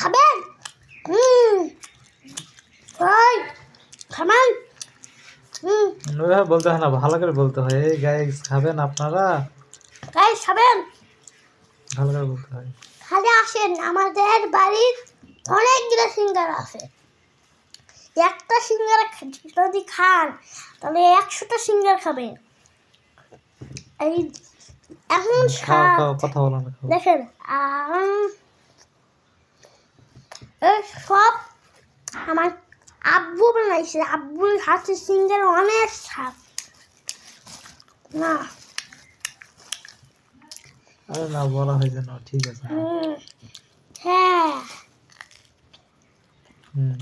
খাবেন? ওই খাবেন? বলতে হয় না, ভালো করে বলতে হয়। এই গাইস খাবেন আপনারা? গাইস খাবেন? ভালো করে বলতে হয়। খালি আসেন, আমাদের বাড়ির অনেকগুলো সিঙ্গারা আছে। একটা সিঙ্গারা যদি খান তাহলে 100টা সিঙ্গারা খাবেন। এই এখন খাও খাও, কথা বলো না, খাও। দেখেন এই সব আমার আব্বু বানাইছে। আব্বুর হাতে সিঙ্গারা অনেক স্বাদ। না আরে না, বলা হয়েছে না, ঠিক আছে। হ্যাঁ হুম